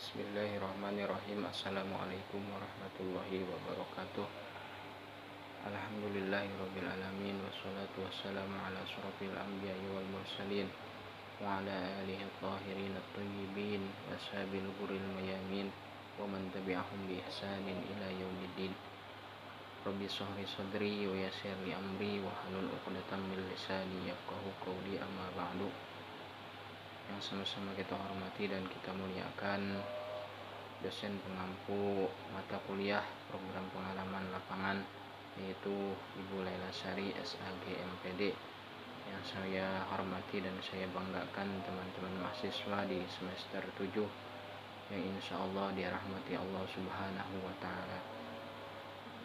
Bismillahirrahmanirrahim. Assalamualaikum warahmatullahi wabarakatuh. Alhamdulillahirabbil alamin wassalatu wassalamu ala asyrofil anbiya'i wal mursalin wa ala alihi at-tahirin at-thayyibin wa ashabil ghurril mayamin wa man tabi'ahum bi ihsanin ila yaumiddin. Rabbi shrah li sadri wa yassir li amri wa hlul 'uqdatam min lisani yafqahu qawli, amma ba'du. Yang sama-sama kita hormati dan kita muliakan dosen pengampu mata kuliah program pengalaman lapangan, yaitu Ibu Laila Sari SAG MPD, yang saya hormati dan saya banggakan teman-teman mahasiswa di semester 7 yang insya Allah dirahmati Allah Subhanahu wa Ta'ala.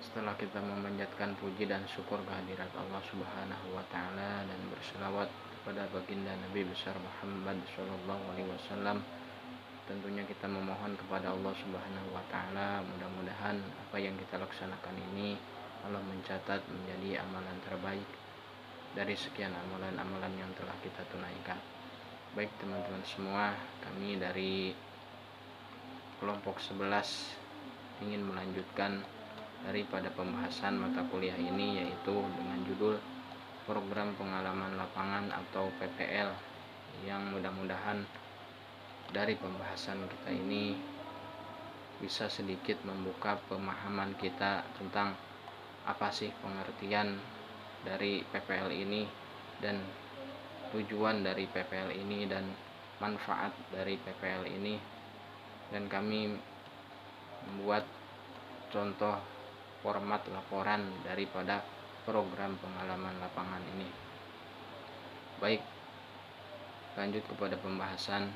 Setelah kita memanjatkan puji dan syukur kehadirat Allah Subhanahu wa Ta'ala dan berselawat kepada baginda Nabi besar Muhammad Shallallahu Alaihi Wasallam, tentunya kita memohon kepada Allah Subhanahu wa Ta'ala, mudah-mudahan apa yang kita laksanakan ini Allah mencatat menjadi amalan terbaik dari sekian amalan-amalan yang telah kita tunaikan. Baik teman-teman semua, kami dari kelompok 11 ingin melanjutkan daripada pembahasan mata kuliah ini, yaitu dengan judul program pengalaman lapangan atau PPL, yang mudah-mudahan dari pembahasan kita ini bisa sedikit membuka pemahaman kita tentang apa sih pengertian dari PPL ini dan tujuan dari PPL ini dan manfaat dari PPL ini. Dan kami membuat contoh format laporan daripada program pengalaman lapangan ini. Baik, lanjut kepada pembahasan,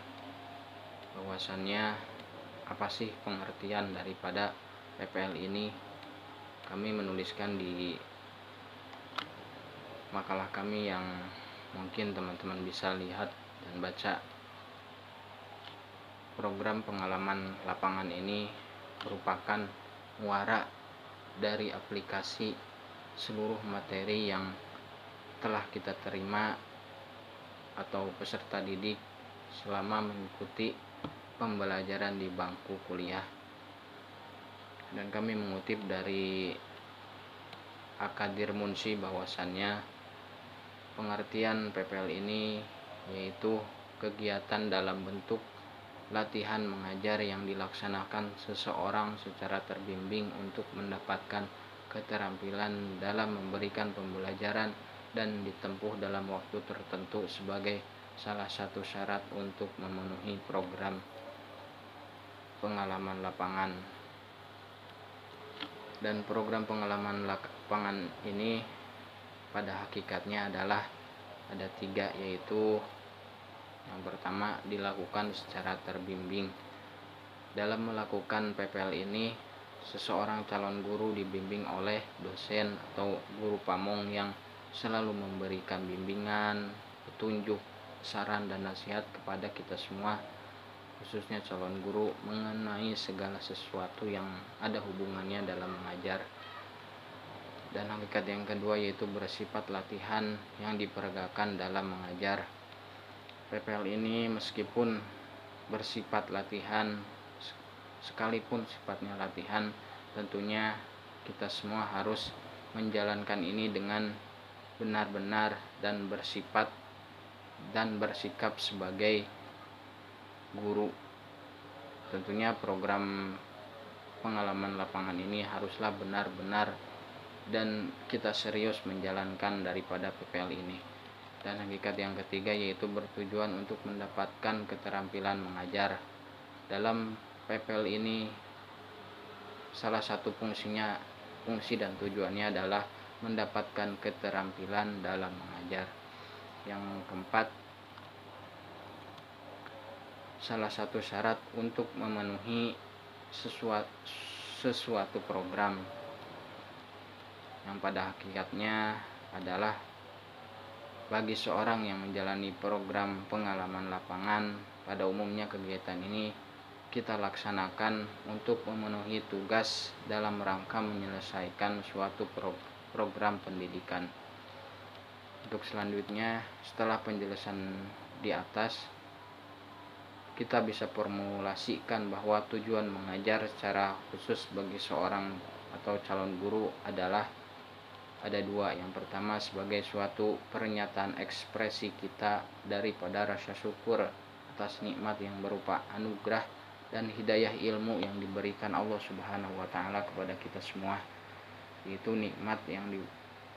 bahwasannya apa sih pengertian daripada PPL ini. Kami menuliskan di makalah kami yang mungkin teman-teman bisa lihat dan baca. Program pengalaman lapangan ini merupakan muara dari aplikasi seluruh materi yang telah kita terima atau peserta didik selama mengikuti pembelajaran di bangku kuliah. Dan kami mengutip dari Akadir Munsi bahwasannya pengertian PPL ini yaitu kegiatan dalam bentuk latihan mengajar yang dilaksanakan seseorang secara terbimbing untuk mendapatkan keterampilan dalam memberikan pembelajaran dan ditempuh dalam waktu tertentu sebagai salah satu syarat untuk memenuhi program pengalaman lapangan. Dan program pengalaman lapangan ini pada hakikatnya adalah ada 3, yaitu yang pertama dilakukan secara terbimbing. Dalam melakukan PPL ini, seseorang calon guru dibimbing oleh dosen atau guru pamong yang selalu memberikan bimbingan, petunjuk, saran dan nasihat kepada kita semua, khususnya calon guru, mengenai segala sesuatu yang ada hubungannya dalam mengajar. Dan hakikat yang kedua yaitu bersifat latihan yang diperagakan dalam mengajar. PPL ini meskipun bersifat latihan, sekalipun sifatnya latihan, tentunya kita semua harus menjalankan ini dengan benar-benar dan bersifat dan bersikap sebagai guru. Tentunya program pengalaman lapangan ini haruslah benar-benar dan kita serius menjalankan daripada PPL ini. Dan hakikat yang ketiga yaitu bertujuan untuk mendapatkan keterampilan mengajar. Dalam PPL ini salah satu fungsi dan tujuannya adalah mendapatkan keterampilan dalam mengajar. Yang keempat, salah satu syarat untuk memenuhi sesuatu program yang pada hakikatnya adalah bagi seorang yang menjalani program pengalaman lapangan, pada umumnya kegiatan ini kita laksanakan untuk memenuhi tugas dalam rangka menyelesaikan suatu program pendidikan. Untuk selanjutnya, setelah penjelasan di atas, kita bisa formulasikan bahwa tujuan mengajar secara khusus bagi seorang atau calon guru adalah ada dua. Yang pertama, sebagai suatu pernyataan ekspresi kita daripada rasa syukur atas nikmat yang berupa anugerah dan hidayah ilmu yang diberikan Allah Subhanahu wa taala kepada kita semua. Itu nikmat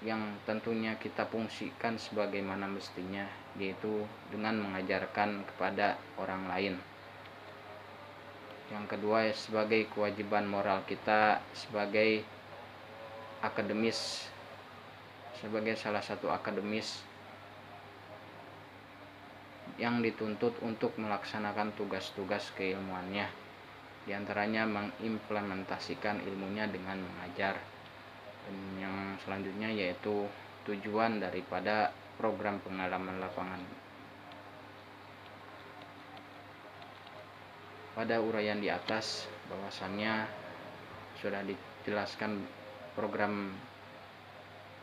yang tentunya kita fungsikan sebagaimana mestinya, yaitu dengan mengajarkan kepada orang lain. Yang kedua, sebagai kewajiban moral kita sebagai akademis, sebagai salah satu akademis yang dituntut untuk melaksanakan tugas-tugas keilmuannya, diantaranya mengimplementasikan ilmunya dengan mengajar. Dan yang selanjutnya yaitu tujuan daripada program pengalaman lapangan. Pada uraian di atas bahwasannya sudah dijelaskan program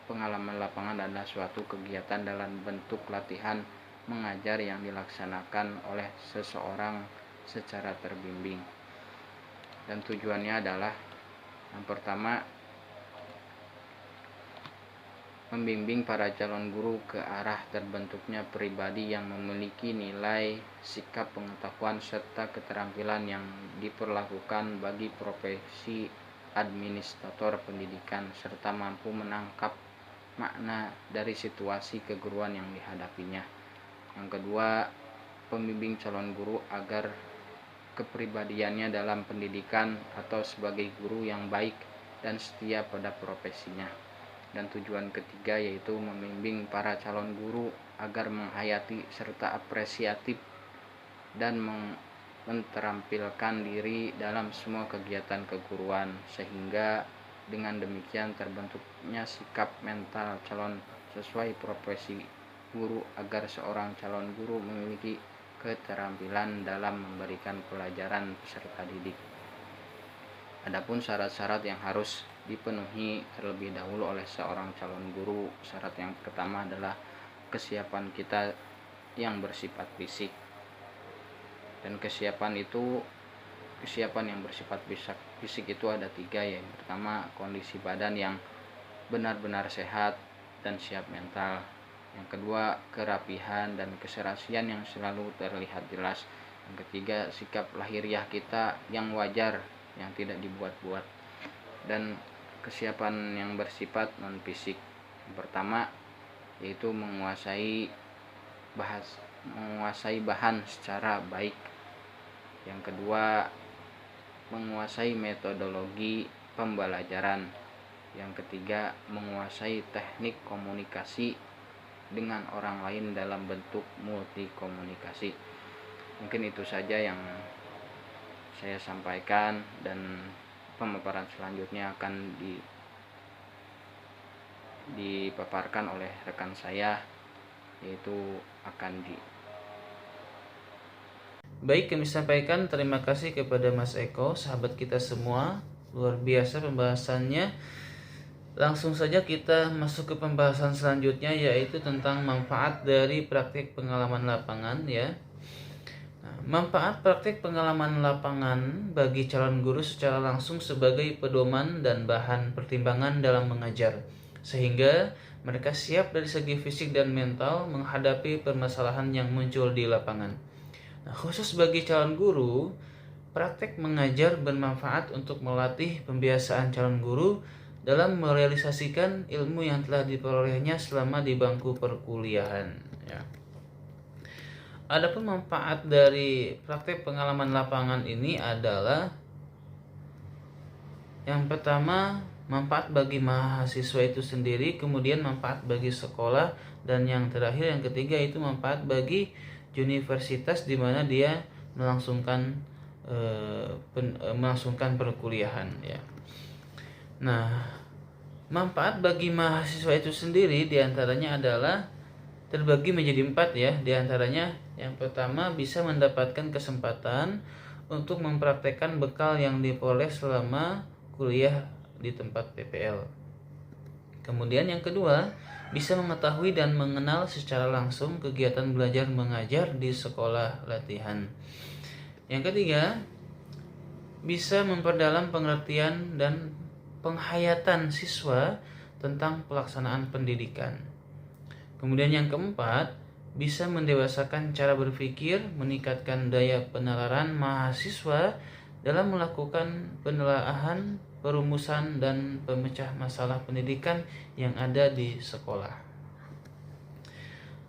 pengalaman lapangan adalah suatu kegiatan dalam bentuk latihan mengajar yang dilaksanakan oleh seseorang secara terbimbing. Dan tujuannya adalah yang pertama, membimbing para calon guru ke arah terbentuknya pribadi yang memiliki nilai, sikap, pengetahuan, serta keterampilan yang diperlakukan bagi profesi administrator pendidikan, serta mampu menangkap makna dari situasi keguruan yang dihadapinya. Yang kedua, pembimbing calon guru agar kepribadiannya dalam pendidikan atau sebagai guru yang baik dan setia pada profesinya. Dan tujuan ketiga yaitu membimbing para calon guru agar menghayati serta apresiatif dan menterampilkan diri dalam semua kegiatan keguruan, sehingga dengan demikian terbentuknya sikap mental calon sesuai profesi guru agar seorang calon guru memiliki keterampilan dalam memberikan pelajaran peserta didik. Adapun syarat-syarat yang harus dipenuhi terlebih dahulu oleh seorang calon guru. Syarat yang pertama adalah kesiapan kita yang bersifat fisik. Dan kesiapan yang bersifat fisik itu ada tiga. Yang pertama, kondisi badan yang benar-benar sehat dan siap mental. Yang kedua, kerapihan dan keserasian yang selalu terlihat jelas. Yang ketiga, sikap lahiriah kita yang wajar, yang tidak dibuat-buat. Dan kesiapan yang bersifat non fisik. Yang pertama yaitu menguasai bahan secara baik. Yang kedua, menguasai metodologi pembelajaran. Yang ketiga, menguasai teknik komunikasi dengan orang lain dalam bentuk multi komunikasi. Mungkin itu saja yang saya sampaikan, dan pemaparan selanjutnya akan dipaparkan oleh rekan saya, yaitu akan Baik, kami sampaikan terima kasih kepada Mas Eko, sahabat kita semua. Luar biasa pembahasannya. Langsung saja kita masuk ke pembahasan selanjutnya, yaitu tentang manfaat dari praktik pengalaman lapangan ya. Manfaat praktik pengalaman lapangan bagi calon guru secara langsung sebagai pedoman dan bahan pertimbangan dalam mengajar, sehingga mereka siap dari segi fisik dan mental menghadapi permasalahan yang muncul di lapangan. Khusus bagi calon guru, praktek mengajar bermanfaat untuk melatih pembiasaan calon guru dalam merealisasikan ilmu yang telah diperolehnya selama di bangku perkuliahan. Ya. Adapun manfaat dari praktek pengalaman lapangan ini adalah yang pertama, manfaat bagi mahasiswa itu sendiri, kemudian manfaat bagi sekolah, dan yang terakhir yang ketiga itu manfaat bagi universitas di mana dia melangsungkan perkuliahan ya. Nah, manfaat bagi mahasiswa itu sendiri diantaranya adalah terbagi menjadi 4 ya. Diantaranya yang pertama, bisa mendapatkan kesempatan untuk mempraktekkan bekal yang diperoleh selama kuliah di tempat PPL. Kemudian yang kedua, bisa mengetahui dan mengenal secara langsung kegiatan belajar mengajar di sekolah latihan. Yang ketiga, bisa memperdalam pengertian dan penghayatan siswa tentang pelaksanaan pendidikan. Kemudian yang keempat, bisa mendewasakan cara berpikir, meningkatkan daya penalaran mahasiswa dalam melakukan penelaahan, perumusan, dan pemecah masalah pendidikan yang ada di sekolah.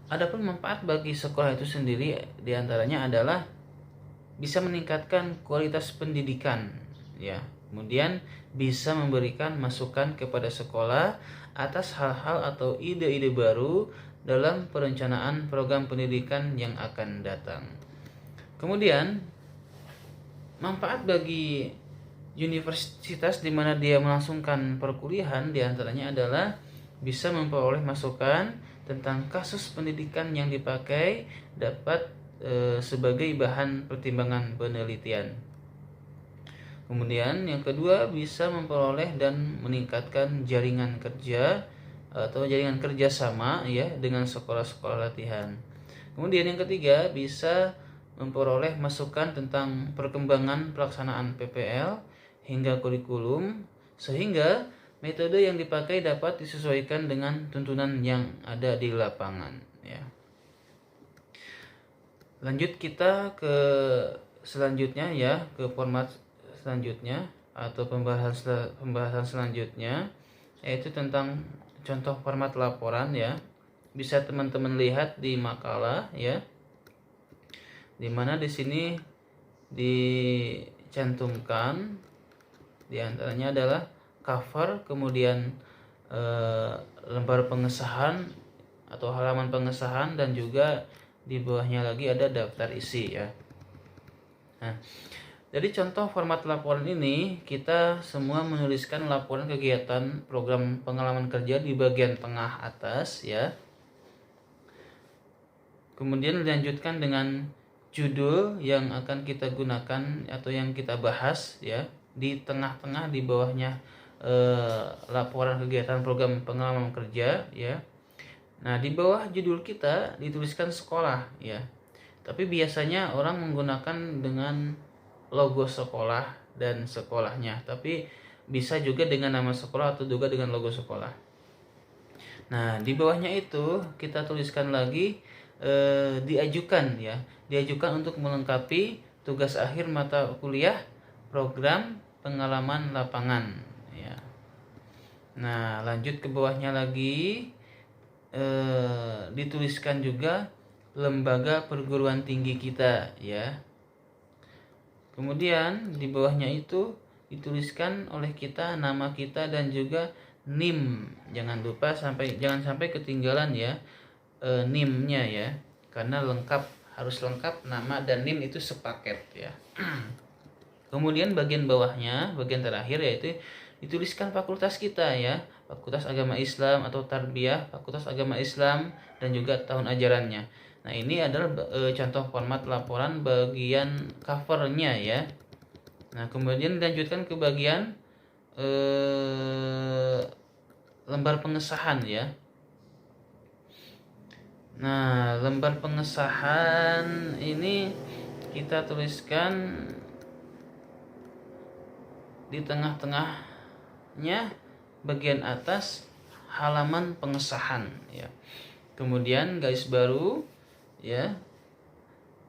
Adapun manfaat bagi sekolah itu sendiri diantaranya adalah bisa meningkatkan kualitas pendidikan, ya. Kemudian bisa memberikan masukan kepada sekolah atas hal-hal atau ide-ide baru dalam perencanaan program pendidikan yang akan datang. Kemudian manfaat bagi universitas di mana dia melangsungkan perkuliahan diantaranya adalah bisa memperoleh masukan tentang kasus pendidikan yang dipakai dapat sebagai bahan pertimbangan penelitian. Kemudian yang kedua, bisa memperoleh dan meningkatkan jaringan kerja atau jaringan kerjasama ya dengan sekolah-sekolah latihan. Kemudian yang ketiga, bisa memperoleh masukan tentang perkembangan pelaksanaan PPL hingga kurikulum, sehingga metode yang dipakai dapat disesuaikan dengan tuntunan yang ada di lapangan ya. Lanjut kita ke selanjutnya ya, ke format selanjutnya atau pembahasan selanjutnya, yaitu tentang contoh format laporan ya. Bisa teman-teman lihat di makalah ya, dimana di sini dicantumkan diantaranya adalah cover, kemudian lembar pengesahan atau halaman pengesahan, dan juga di bawahnya lagi ada daftar isi ya. Nah, jadi contoh format laporan ini, kita semua menuliskan laporan kegiatan program pengalaman kerja di bagian tengah atas ya. Kemudian dilanjutkan dengan judul yang akan kita gunakan atau yang kita bahas ya. Di tengah-tengah di bawahnya laporan kegiatan program pengalaman kerja ya. Nah, di bawah judul kita dituliskan sekolah ya. Tapi biasanya orang menggunakan dengan logo sekolah dan sekolahnya, tapi bisa juga dengan nama sekolah atau juga dengan logo sekolah. Nah, di bawahnya itu kita tuliskan lagi diajukan ya, diajukan untuk melengkapi tugas akhir mata kuliah program pengalaman lapangan ya. Nah, lanjut ke bawahnya lagi dituliskan juga lembaga perguruan tinggi kita ya. Kemudian di bawahnya itu dituliskan oleh kita nama kita dan juga NIM. Jangan sampai ketinggalan ya NIM-nya ya. Karena harus lengkap, nama dan NIM itu sepaket ya. Kemudian bagian bawahnya, bagian terakhir yaitu dituliskan fakultas kita ya. Fakultas Agama Islam atau Tarbiyah, Fakultas Agama Islam, dan juga tahun ajarannya. Nah, ini adalah contoh format laporan bagian covernya ya. Nah, kemudian dilanjutkan ke bagian lembar pengesahan ya. Nah, lembar pengesahan ini kita tuliskan di tengah-tengahnya bagian atas halaman pengesahan ya. Kemudian garis baru ya.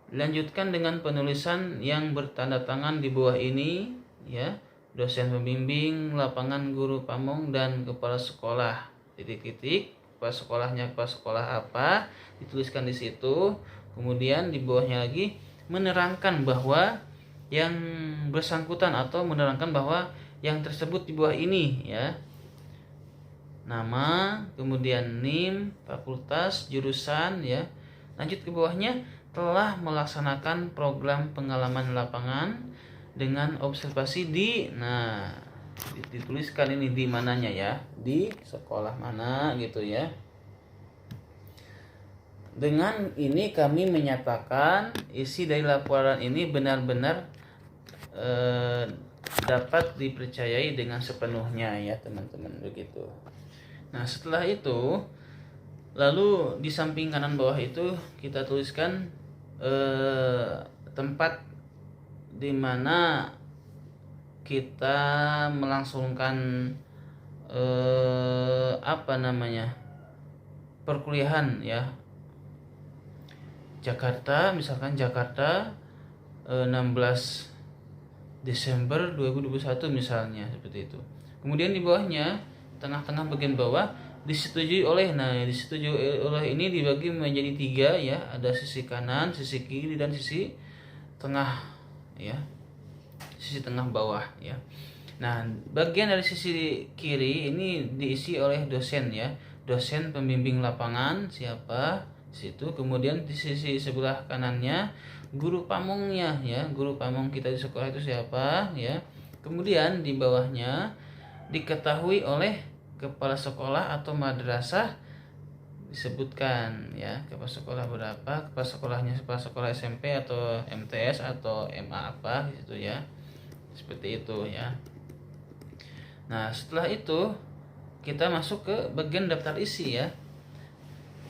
Dilanjutkan dengan penulisan yang bertanda tangan di bawah ini ya. Dosen pembimbing, lapangan guru pamong, dan kepala sekolah. Titik-titik, kepala sekolahnya kepala sekolah apa dituliskan di situ. Kemudian di bawahnya lagi menerangkan bahwa yang bersangkutan atau menerangkan bahwa yang tersebut di bawah ini ya. Nama, kemudian NIM, fakultas, jurusan ya. Lanjut ke bawahnya, telah melaksanakan program pengalaman lapangan dengan observasi dituliskan ini di mananya ya, di sekolah mana gitu ya. Dengan ini kami menyatakan isi dari laporan ini benar-benar dapat dipercayai dengan sepenuhnya ya teman-teman, begitu. Nah, setelah itu lalu di samping kanan bawah itu kita tuliskan tempat di mana kita melangsungkan perkuliahan ya. Jakarta, misalkan Jakarta 16 Desember 2021 misalnya, seperti itu. Kemudian di bawahnya, tengah-tengah bagian bawah disetujui oleh. Nah, disetujui oleh ini dibagi menjadi 3 ya. Ada sisi kanan, sisi kiri, dan sisi tengah ya. Sisi tengah bawah ya. Nah, bagian dari sisi kiri ini diisi oleh dosen ya. Dosen pembimbing lapangan siapa? Situ. Kemudian di sisi sebelah kanannya guru pamongnya ya. Guru pamong kita di sekolah itu siapa ya. Kemudian di bawahnya diketahui oleh kepala sekolah atau madrasah, disebutkan ya kepala sekolah berapa, kepala sekolahnya kepala sekolah SMP atau MTS atau MA apa gitu ya, seperti itu ya. Nah, setelah itu kita masuk ke bagian daftar isi ya.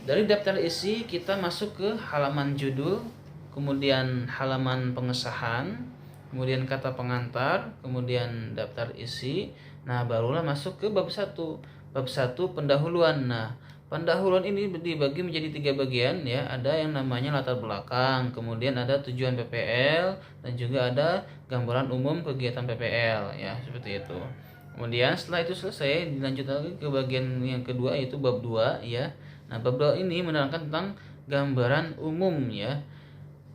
Dari daftar isi kita masuk ke halaman judul, kemudian halaman pengesahan, kemudian kata pengantar, kemudian daftar isi. Nah, barulah masuk ke bab 1. Bab 1 pendahuluan. Nah, pendahuluan ini dibagi menjadi 3 bagian ya. Ada yang namanya latar belakang, kemudian ada tujuan PPL, dan juga ada gambaran umum kegiatan PPL ya, seperti itu. Kemudian setelah itu selesai, dilanjut lagi ke bagian yang kedua, yaitu bab 2 ya. Nah, bab 2 ini menerangkan tentang gambaran umum ya.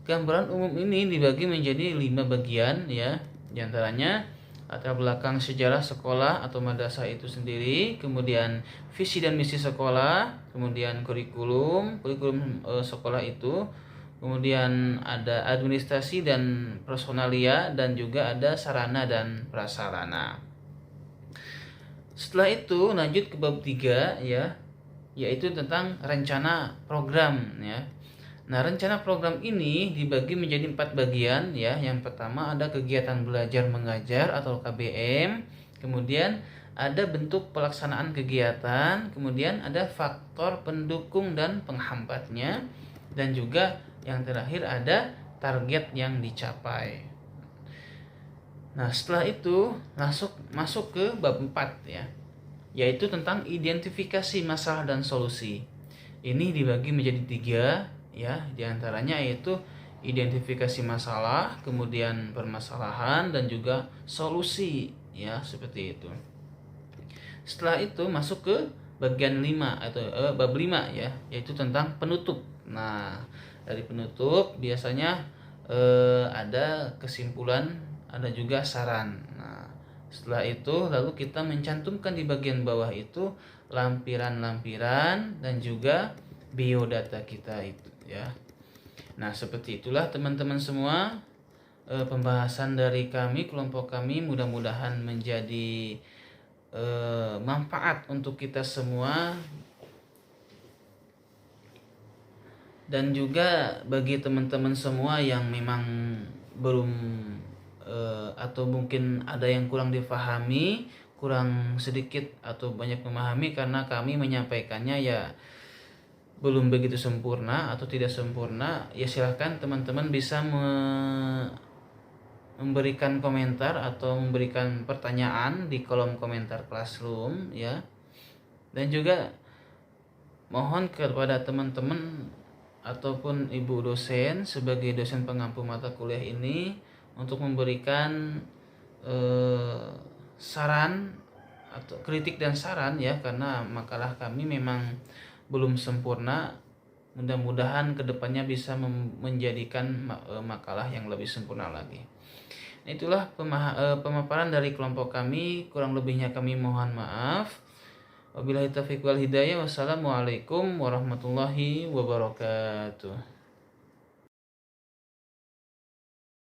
Gambaran umum ini dibagi menjadi 5 bagian ya. Di antaranya latar belakang sejarah sekolah atau madrasah itu sendiri, kemudian visi dan misi sekolah, kemudian kurikulum sekolah itu, kemudian ada administrasi dan personalia, dan juga ada sarana dan prasarana. Setelah itu lanjut ke bab 3 ya, yaitu tentang rencana program ya. Nah, rencana program ini dibagi menjadi 4 bagian ya. Yang pertama ada kegiatan belajar mengajar atau KBM, kemudian ada bentuk pelaksanaan kegiatan, kemudian ada faktor pendukung dan penghambatnya, dan juga yang terakhir ada target yang dicapai. Nah, setelah itu masuk ke bab 4 ya, yaitu tentang identifikasi masalah dan solusi. Ini dibagi menjadi 3 ya, diantaranya yaitu identifikasi masalah, kemudian permasalahan, dan juga solusi ya, seperti itu. Setelah itu masuk ke bagian 5 atau bab 5 ya, yaitu tentang penutup. Nah, dari penutup biasanya ada kesimpulan, ada juga saran. Nah, setelah itu lalu kita mencantumkan di bagian bawah itu lampiran-lampiran dan juga biodata kita itu ya. Nah, seperti itulah teman-teman semua, pembahasan dari kami, kelompok kami, mudah-mudahan menjadi manfaat untuk kita semua, dan juga bagi teman-teman semua yang memang belum atau mungkin ada yang kurang difahami, kurang sedikit atau banyak memahami, karena kami menyampaikannya ya belum begitu sempurna atau tidak sempurna, ya silahkan teman-teman bisa memberikan komentar atau memberikan pertanyaan di kolom komentar Classroom ya. Dan juga mohon kepada teman-teman ataupun ibu dosen sebagai dosen pengampu mata kuliah ini untuk memberikan saran atau kritik dan saran ya, karena makalah kami memang belum sempurna. Mudah-mudahan kedepannya bisa menjadikan makalah yang lebih sempurna lagi. Itulah pemaparan dari kelompok kami, kurang lebihnya kami mohon maaf. Wabillahi taufiq wal hidayah. Wassalamualaikum warahmatullahi wabarakatuh.